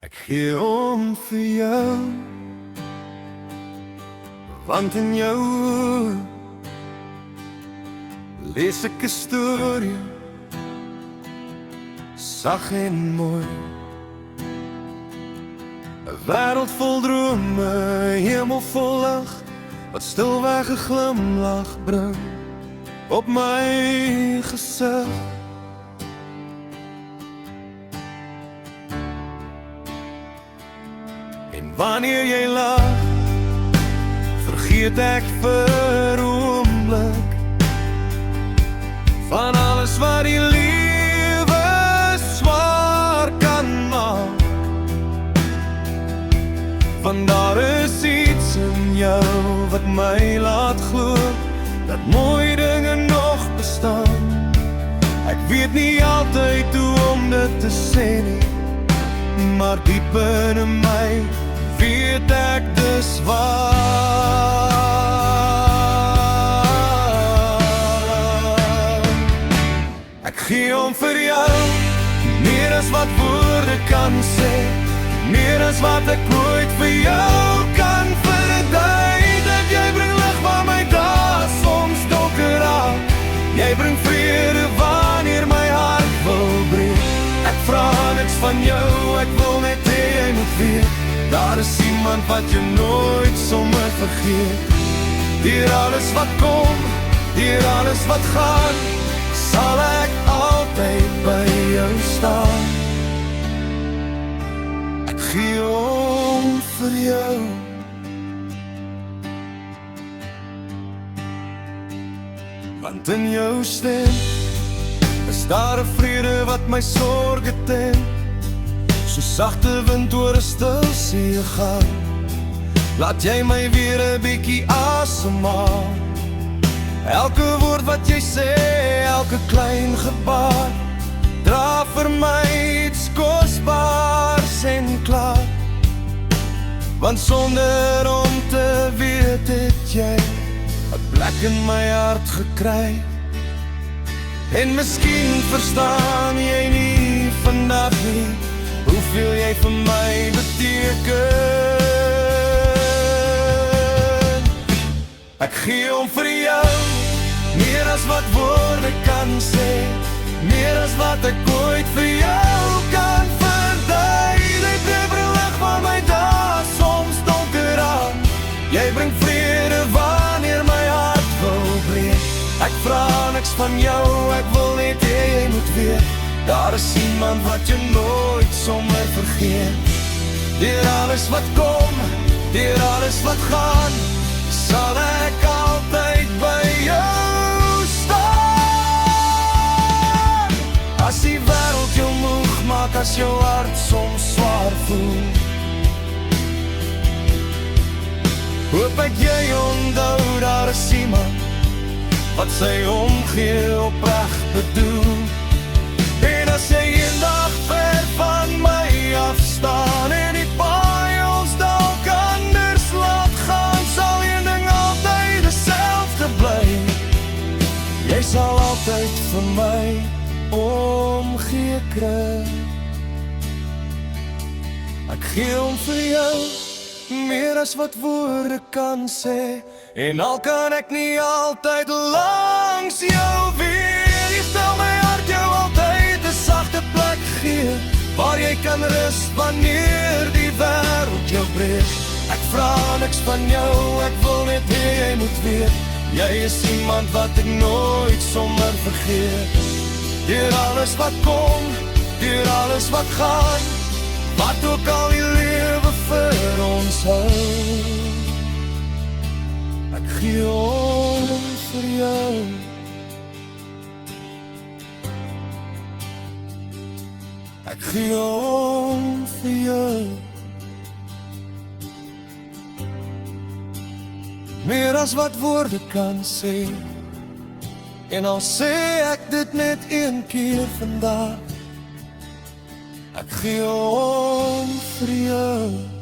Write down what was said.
Ek gee om vir jou, want in jou lees ek 'n storie, sag en mooi. 'n Wêreld vol drome, 'n hemel vol lig, wat stilweg 'n glimlag bring op my gesig. En wanneer jy lag, vergeet ek vir 'n oomblik van alles wat die lewe swaar kan maak. Want daar is iets in jou wat my laat glo dat mooi dinge nog bestaan. Ek weet nie altyd hoe om dit te sê nie, maar diep binne my weet ek dis waar. Ek gee om vir jou, meer as wat woorde kan sê, meer as wat ek ooit vir jou kan verduidelik. Jy bring lig waar my dae soms donker raak. Jy bring vrede wanneer my hart wil breek. Ek vra niks van jou, ek wil net hê jy moet weet, daar is iemand wat jy nooit sommer vergeet. Deur alles wat kom, deur alles wat gaan, sal ek altyd by jou staan. Ek gee om vir jou, want in jou stem is daar 'n vrede wat my sorge tem. So sagte wind oor 'n stil see gaan, laat jy my weer 'n bietjie asemhaal. Elke woord wat jy sê, elke klein gebaar, dra vir my iets kosbaars en klaar. Want sonder om te weet het jy 'n plek in my hart gekry. En miskien verstaan jy nie vandag nie hoeveel jy vir my beteken. Ek gee om vir jou, meer as wat woorde kan sê, meer as wat ek ooit vir jou kan verduidelik. Jy bring lig waar my dae soms donker raak. Jy bring vrede wanneer my hart wil breek. Ek vra niks van jou, ek wil net hê jy moet weet, daar is iemand wat jy nooit sommer vergeet. Deur alles wat kom, deur alles wat gaan, sal ek altyd by jou staan. As die wêreld jou moeg maak, as jou hart soms swaar voel, hoop ek jy onthou, daar is iemand wat sy omgee opreg bedoel. En as jy eendag ver van my afstaan en die paai ons dalk anders laat gaan, sal een ding altyd dieselfde bly, jy sal altyd vir my omgee kry. Ek gee om vir jou, meer as wat woorde kan sê, en al kan ek nie altyd langs jou wees, jy stel my hart jou altyd 'n sagte plek gee, waar jy kan rus wanneer die wêreld jou breek. Ek vra niks van jou, ek wil net hê jy moet weet, jy is iemand wat ek nooit sommer vergeet. Deur alles wat kom, deur alles wat gaan, wat ook al die lewe vir ons hou, ek gee om vir jou. Ek gee om vir jou, meer as wat woorde kan sê, en al sê ek dit net een keer vandag, ek gee om vir jou.